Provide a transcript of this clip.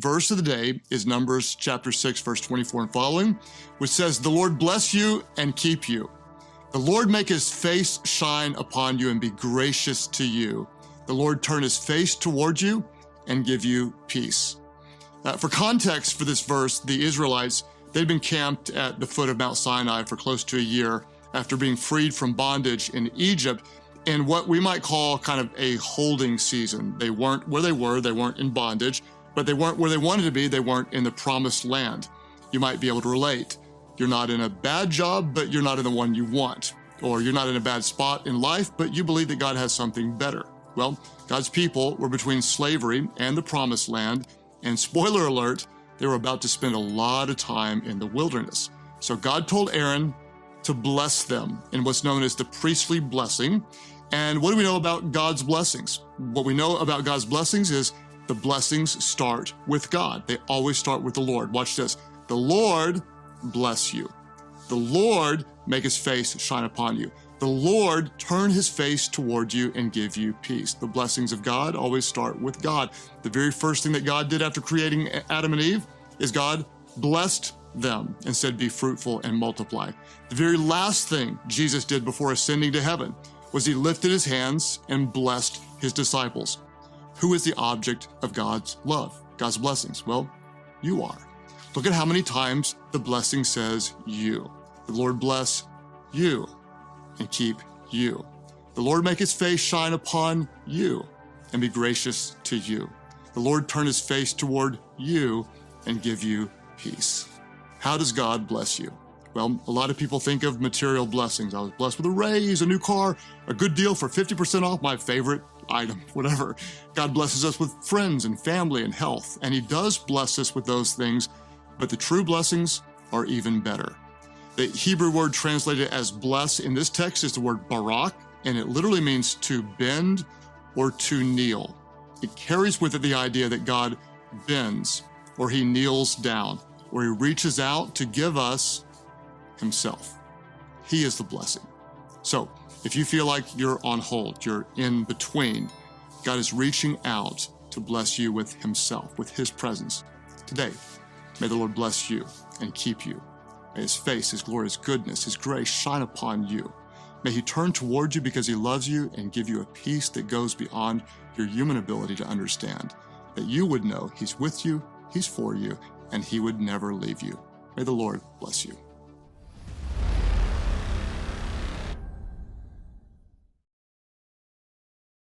verse of the day is Numbers chapter 6, verse 24 and following, which says, "The Lord bless you and keep you. The Lord make his face shine upon you and be gracious to you. The Lord turn his face toward you and give you peace." For context for this verse, the Israelites, they'd been camped at the foot of Mount Sinai for close to a year after being freed from bondage in Egypt in what we might call kind of a holding season. They weren't where they weren't in bondage, but they weren't where they wanted to be, they weren't in the promised land. You might be able to relate. You're not in a bad job, but you're not in the one you want. Or you're not in a bad spot in life, but you believe that God has something better. Well, God's people were between slavery and the promised land, and spoiler alert, they were about to spend a lot of time in the wilderness. So God told Aaron to bless them in what's known as the priestly blessing. And what do we know about God's blessings? What we know about God's blessings is the blessings start with God. They always start with the Lord. Watch this. The Lord bless you. The Lord make his face shine upon you. The Lord turn his face toward you and give you peace. The blessings of God always start with God. The very first thing that God did after creating Adam and Eve is God blessed them and said, "Be fruitful and multiply." The very last thing Jesus did before ascending to heaven was he lifted his hands and blessed his disciples. Who is the object of God's love, God's blessings? Well, you are. Look at how many times the blessing says you. The Lord bless you and keep you. The Lord make his face shine upon you and be gracious to you. The Lord turn his face toward you and give you peace. How does God bless you? Well, a lot of people think of material blessings. I was blessed with a raise, a new car, a good deal for 50% off my favorite item, whatever. God blesses us with friends and family and health, and he does bless us with those things, but the true blessings are even better. The Hebrew word translated as bless in this text is the word barak, and it literally means to bend or to kneel. It carries with it the idea that God bends, or he kneels down, or he reaches out to give us himself. He is the blessing. So if you feel like you're on hold, you're in between, God is reaching out to bless you with himself, with his presence. Today, may the Lord bless you and keep you. May his face, his glory, his goodness, his grace shine upon you. May he turn toward you because he loves you and give you a peace that goes beyond your human ability to understand, that you would know he's with you, he's for you, and he would never leave you. May the Lord bless you.